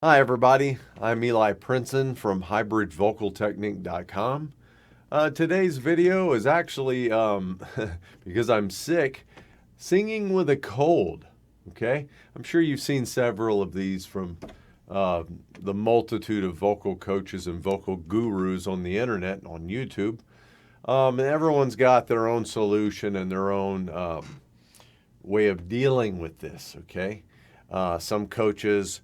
Hi, everybody. I'm Eli Prinsen from hybridvocaltechnique.com. Today's video is actually, because I'm sick, singing with a cold. Okay? I'm sure you've seen several of these from the multitude of vocal coaches and vocal gurus on the internet, on YouTube. And everyone's got their own solution and their own way of dealing with this. Okay? Some coaches,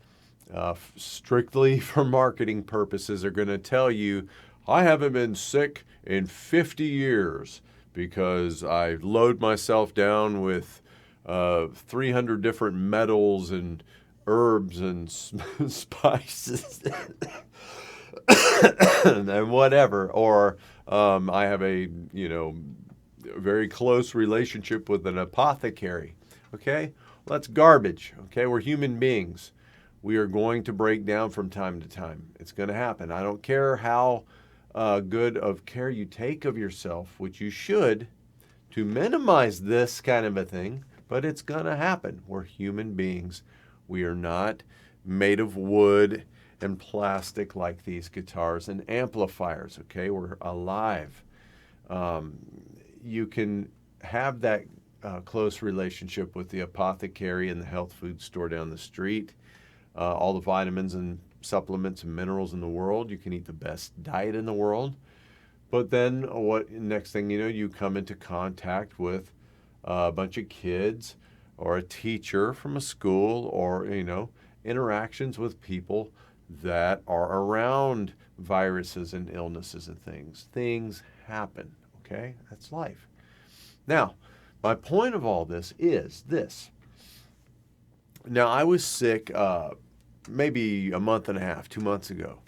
strictly for marketing purposes, are going to tell you, I haven't been sick in 50 years because I load myself down with 300 different metals and herbs and spices and whatever. Or I have a very close relationship with an apothecary. Okay, well, that's garbage. Okay, we're human beings. We are going to break down from time to time. It's going to happen. I don't care how good of care you take of yourself, which you should, to minimize this kind of a thing, but it's going to happen. We're human beings. We are not made of wood and plastic like these guitars and amplifiers, okay? We're alive. You can have that close relationship with the apothecary and the health food store down the street. All the vitamins and supplements and minerals in the world. You can eat the best diet in the world. But then next thing you know, you come into contact with a bunch of kids or a teacher from a school, or, interactions with people that are around viruses and illnesses and things. Things happen, okay? That's life. Now, my point of all this is this. Now, I was sick maybe a month and a half, 2 months ago,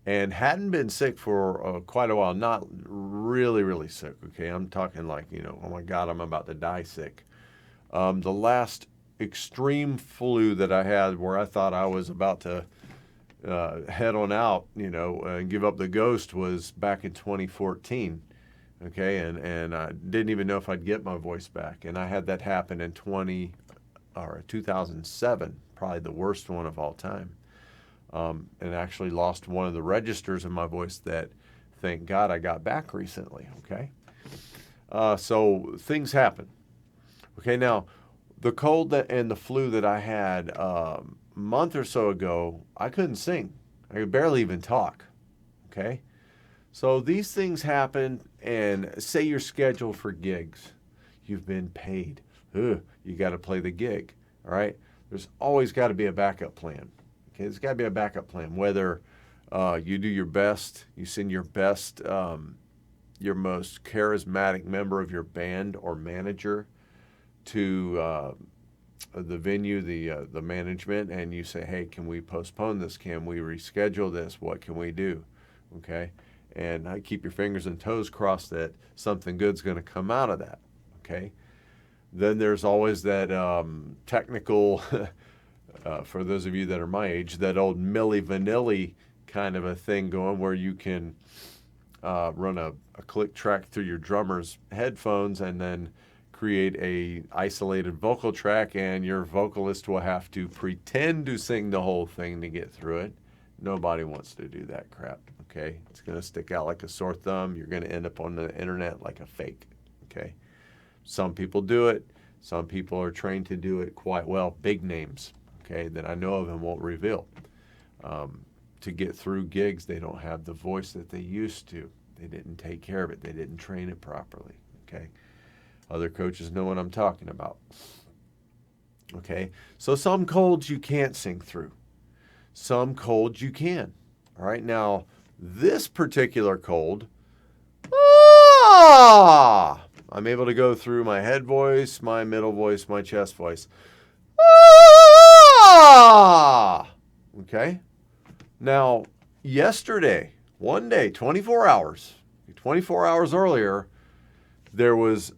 and hadn't been sick for quite a while. Not really, really sick, okay? I'm talking like, oh my God, I'm about to die sick. The last extreme flu that I had, where I thought I was about to head on out, and give up the ghost, was back in 2014. Okay, and I didn't even know if I'd get my voice back. And I had that happen in 2007, probably the worst one of all time. And actually lost one of the registers in my voice that, thank God, I got back recently, okay? So things happen. Okay, now, the cold and the flu that I had a month or so ago, I couldn't sing. I could barely even talk, okay? So these things happen, and say you're scheduled for gigs. You've been paid. You got to play the gig, all right? There's always got to be a backup plan, okay? There's got to be a backup plan, whether you do your best, you send your best, your most charismatic member of your band or manager to the venue, the management, and you say, hey, can we postpone this? Can we reschedule this? What can we do, okay? And keep your fingers and toes crossed that something good's going to come out of that, okay? Then there's always that technical, for those of you that are my age, that old Milli Vanilli kind of a thing going, where you can run a click track through your drummer's headphones and then create a isolated vocal track, and your vocalist will have to pretend to sing the whole thing to get through it. Nobody wants to do that crap, okay? It's going to stick out like a sore thumb. You're going to end up on the internet like a fake, okay? Some people do it. Some people are trained to do it quite well. Big names, okay, that I know of and won't reveal. To get through gigs, they don't have the voice that they used to. They didn't take care of it. They didn't train it properly, okay? Other coaches know what I'm talking about, okay? So some colds you can't sing through. Some colds you can, all right? Now, this particular cold, I'm able to go through my head voice, my middle voice, my chest voice. Okay? Now, yesterday, one day, 24 hours earlier, there was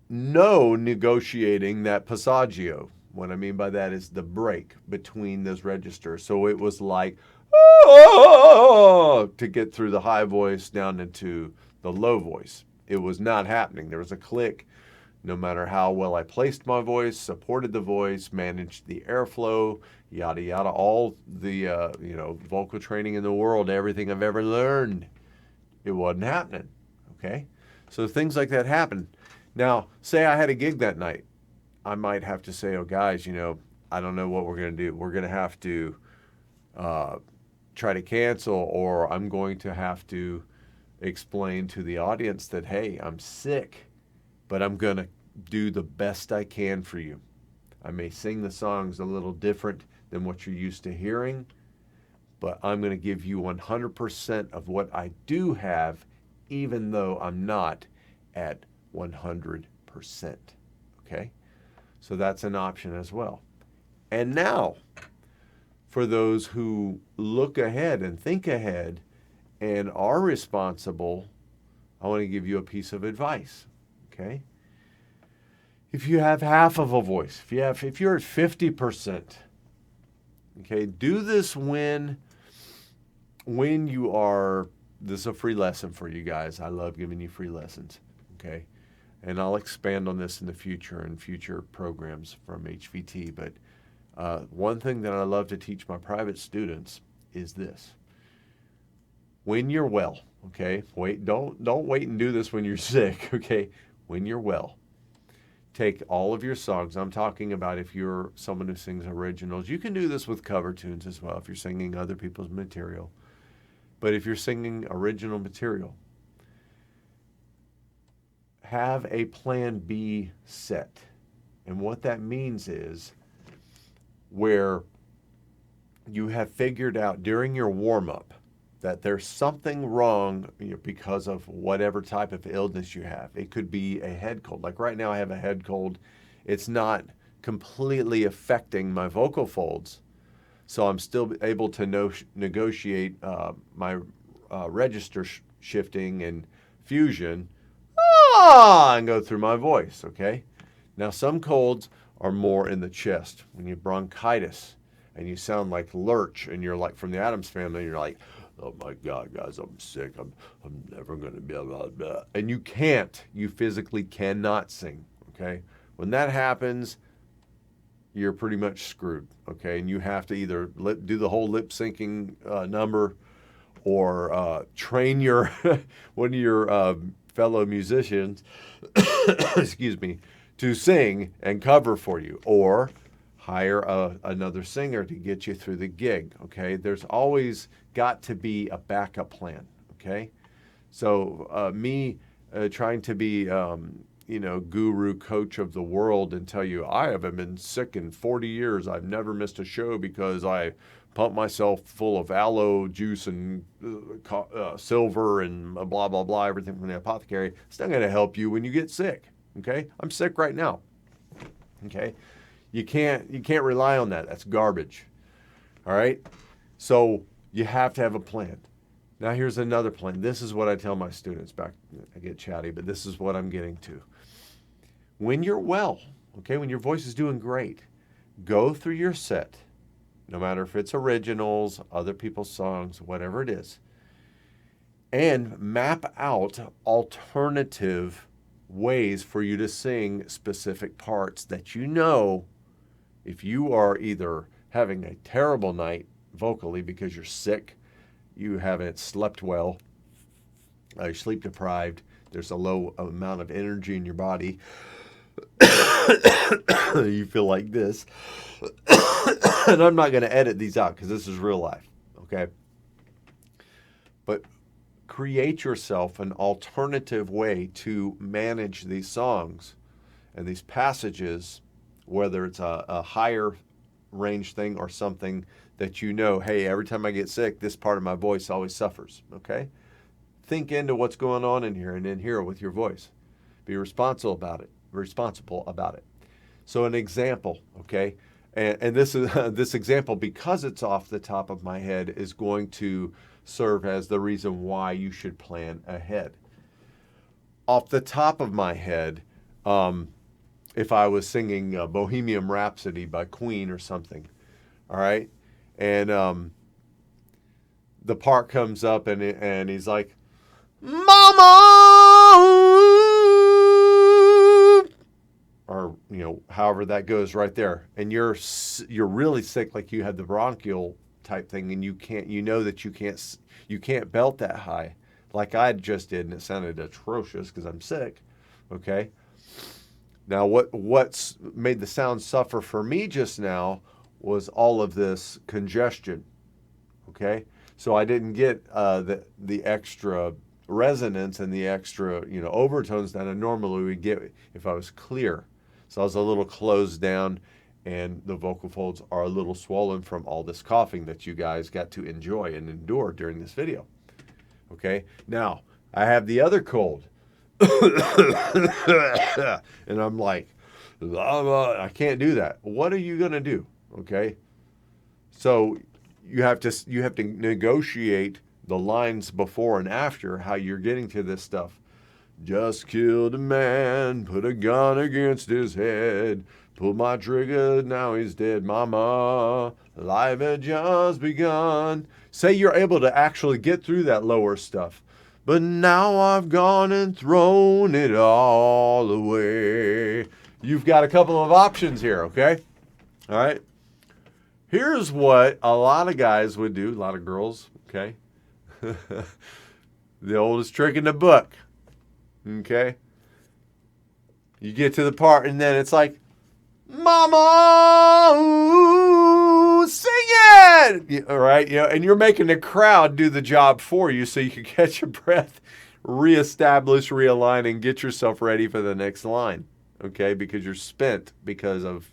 no negotiating that passaggio. What I mean by that is the break between those registers. So it was like, to get through the high voice down into the low voice. It was not happening. There was a click, no matter how well I placed my voice, supported the voice, managed the airflow, yada, yada, all the, vocal training in the world, everything I've ever learned, it wasn't happening, okay? So things like that happen. Now, say I had a gig that night. I might have to say, oh, guys, I don't know what we're going to do. We're going to have to try to cancel, or I'm going to have to explain to the audience that, hey, I'm sick, but I'm going to do the best I can for you. I may sing the songs a little different than what you're used to hearing, but I'm going to give you 100% of what I do have, even though I'm not at 100%. Okay? So that's an option as well. And now, for those who look ahead and think ahead and are responsible, I want to give you a piece of advice. Okay? If you have half of a voice, if you're at 50%, okay, do this when you are, this is a free lesson for you guys. I love giving you free lessons, okay? And I'll expand on this in the future in future programs from HVT. But one thing that I love to teach my private students is this. When you're well, okay, don't wait and do this when you're sick, okay? When you're well, take all of your songs. I'm talking about if you're someone who sings originals. You can do this with cover tunes as well if you're singing other people's material. But if you're singing original material, have a plan B set. And what that means is where you have figured out during your warm-up that there's something wrong because of whatever type of illness you have. It could be a head cold. Like right now I have a head cold. It's not completely affecting my vocal folds. So I'm still able to negotiate my register shifting and fusion and go through my voice, okay? Now some colds are more in the chest. When you have bronchitis and you sound like Lurch and you're like from the Addams Family, you're like, oh my God, guys, I'm sick. I'm never going to be able to. And you physically cannot sing, okay? When that happens, you're pretty much screwed, okay? And you have to either do the whole lip syncing number or train your one of your fellow musicians, excuse me, to sing and cover for you, or hire another singer to get you through the gig, okay? There's always got to be a backup plan, okay? So me trying to be, guru coach of the world and tell you, I haven't been sick in 40 years. I've never missed a show because I pumped myself full of aloe juice and silver and blah, blah, blah, everything from the apothecary. It's not going to help you when you get sick, okay? I'm sick right now, okay? You can't rely on that. That's garbage, all right? So you have to have a plan. Now here's another plan. This is what I tell my students back. I get chatty, but this is what I'm getting to. When you're well, okay, when your voice is doing great, go through your set, no matter if it's originals, other people's songs, whatever it is, and map out alternative ways for you to sing specific parts that you know if you are either having a terrible night vocally because you're sick, you haven't slept well, you're sleep deprived, there's a low amount of energy in your body, you feel like this, and I'm not going to edit these out because this is real life, okay? But create yourself an alternative way to manage these songs and these passages, whether it's a higher range thing or something that you know, hey, every time I get sick, this part of my voice always suffers, okay? Think into what's going on in here and in here with your voice. Be responsible about it. So an example, okay? And this example, because it's off the top of my head, is going to serve as the reason why you should plan ahead. Off the top of my head, if I was singing Bohemian Rhapsody by Queen or something, all right? And the part comes up and he's like, Mama! however that goes right there, and you're really sick, like you had the bronchial type thing, and you know that you can't belt that high like I just did, and it sounded atrocious because I'm sick. Okay. Now what's made the sound suffer for me just now was all of this congestion. Okay. So I didn't get the extra resonance and the extra overtones that I normally would get if I was clear. So I was a little closed down, and the vocal folds are a little swollen from all this coughing that you guys got to enjoy and endure during this video. Okay, now I have the other cold. And I'm like, I can't do that. What are you going to do? Okay, so you have to negotiate the lines before and after, how you're getting to this stuff. Just killed a man, put a gun against his head, pulled my trigger, now he's dead, mama, life had just begun. Say you're able to actually get through that lower stuff. But now I've gone and thrown it all away. You've got a couple of options here, okay? All right. Here's what a lot of guys would do, a lot of girls, okay? The oldest trick in the book. Okay? You get to the part, and then it's like, Mama, ooh, sing it! All right? And you're making the crowd do the job for you so you can catch your breath, reestablish, realign, and get yourself ready for the next line. Okay? Because you're spent because of,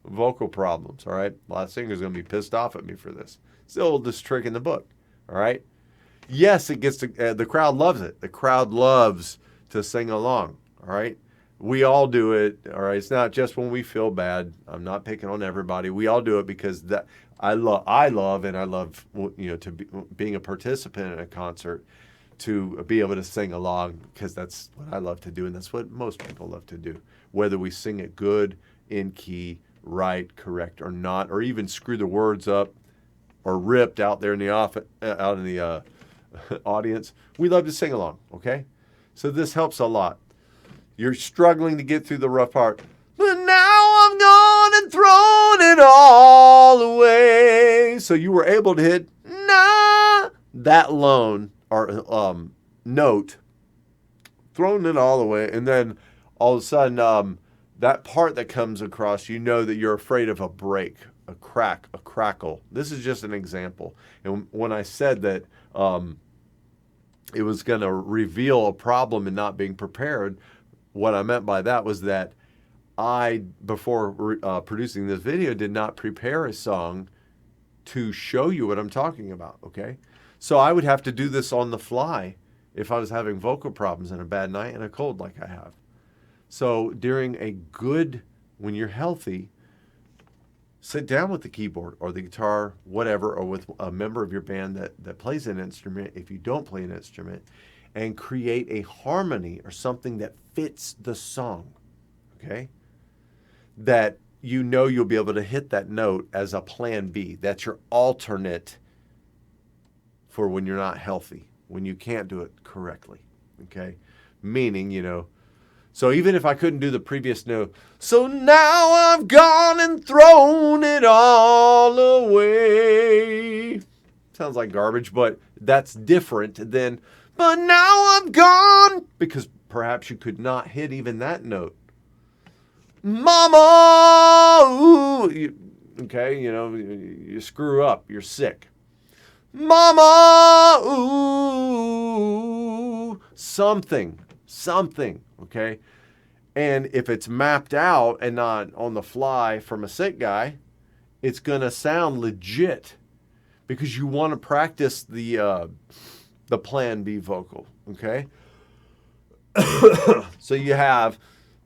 vocal problems. All right? A lot of singers are going to be pissed off at me for this. It's the oldest trick in the book. All right? Yes, it gets the crowd loves it. The crowd loves to sing along. All right? We all do it. All right? It's not just when we feel bad. I'm not picking on everybody. We all do it because I love being a participant in a concert, to be able to sing along, because that's what I love to do, and that's what most people love to do. Whether we sing it good, in key, right, correct, or not, or even screw the words up, or ripped out there in the audience, we love to sing along. Okay, so this helps a lot. You're struggling to get through the rough part, but now I've gone and thrown it all away. So you were able to hit that lone or note, thrown it all away, and then all of a sudden that part that comes across, that you're afraid of a break, a crack, a crackle. This is just an example. And when I said that it was going to reveal a problem in not being prepared, what I meant by that was that I, before producing this video, did not prepare a song to show you what I'm talking about, okay? So I would have to do this on the fly if I was having vocal problems and a bad night and a cold like I have. So when you're healthy, sit down with the keyboard or the guitar, whatever, or with a member of your band that plays an instrument, if you don't play an instrument, and create a harmony or something that fits the song, okay? That you'll be able to hit that note as a plan B. That's your alternate for when you're not healthy, when you can't do it correctly, okay? Meaning, so even if I couldn't do the previous note, so now I've gone and thrown it all away. Sounds like garbage, but that's different than, but now I've gone, because perhaps you could not hit even that note. Mama, ooh, you screw up, you're sick. Mama, ooh, something, okay? And if it's mapped out and not on the fly from a sick guy, it's going to sound legit, because you want to practice the plan B vocal, okay? So you have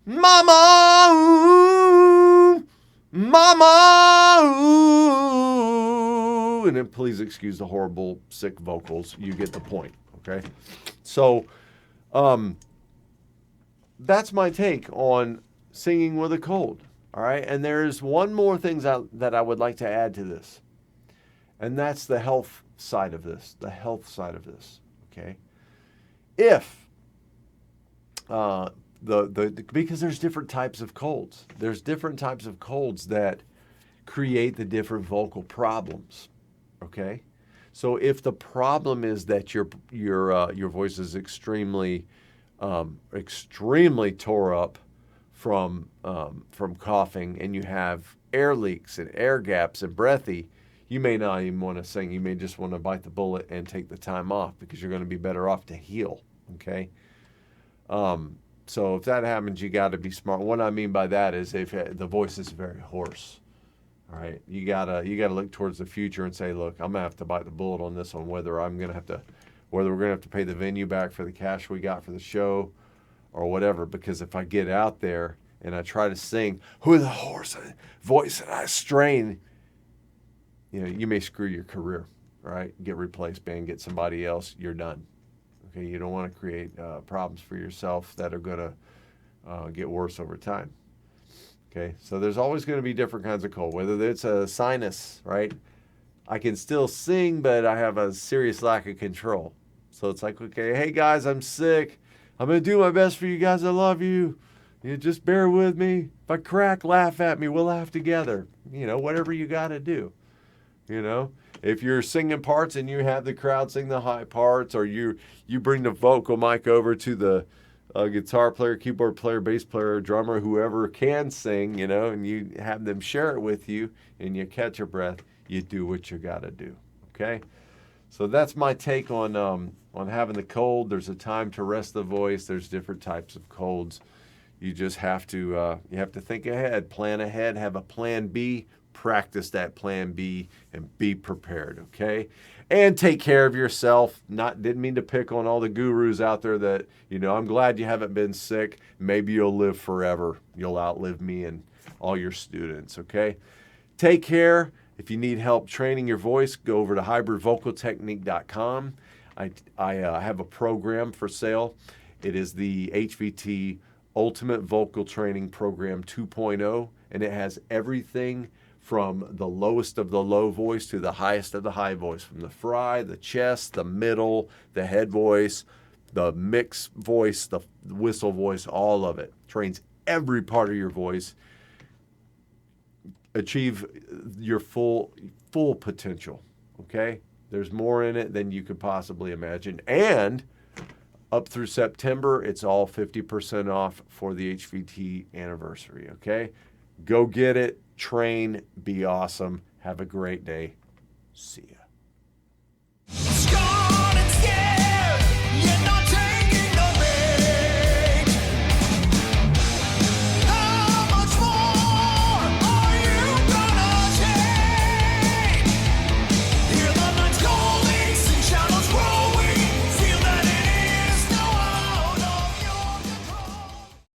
Mama, ooh, Mama, ooh, and then please excuse the horrible sick vocals. You get the point, okay? So that's my take on singing with a cold, all right? And there's one more thing that I would like to add to this, and that's the health side of this, okay? If because there's different types of colds. There's different types of colds that create the different vocal problems. Okay, so if the problem is that your voice is extremely tore up from coughing, and you have air leaks and air gaps and breathy, you may not even want to sing. You may just want to bite the bullet and take the time off, because you're going to be better off to heal. Okay. So if that happens, you got to be smart. What I mean by that is if the voice is very hoarse. All right, you gotta look towards the future and say, look, I'm gonna have to bite the bullet on this one, whether we're gonna have to pay the venue back for the cash we got for the show, or whatever. Because if I get out there and I try to sing with a hoarse voice and I strain, you may screw your career. All right, get replaced, band, get somebody else. You're done. Okay, you don't want to create problems for yourself that are gonna get worse over time. Okay, so there's always going to be different kinds of cold, whether it's a sinus, right? I can still sing, but I have a serious lack of control. So it's like, okay, hey guys, I'm sick. I'm going to do my best for you guys. I love you. You just bear with me. If I crack, laugh at me. We'll laugh together. Whatever you got to do. If you're singing parts and you have the crowd sing the high parts, or you bring the vocal mic over to the guitar player, keyboard player, bass player, drummer, whoever can sing, and you have them share it with you, and you catch your breath, you do what you got to do. Okay, so that's my take on having the cold. There's a time to rest the voice. There's different types of colds. You just have to think ahead, plan ahead, have a plan B, practice that plan B, and be prepared. Okay. And take care of yourself. Didn't mean to pick on all the gurus out there that, I'm glad you haven't been sick. Maybe you'll live forever. You'll outlive me and all your students, okay? Take care. If you need help training your voice, go over to hybridvocaltechnique.com. I have a program for sale. It is the HVT Ultimate Vocal Training Program 2.0, and it has everything from the lowest of the low voice to the highest of the high voice, from the fry, the chest, the middle, the head voice, the mixed voice, the whistle voice, all of it. Trains every part of your voice. Achieve your full potential, okay? There's more in it than you could possibly imagine. And up through September, it's all 50% off for the HVT anniversary, okay? Go get it. Train, be awesome. Have a great day. See ya.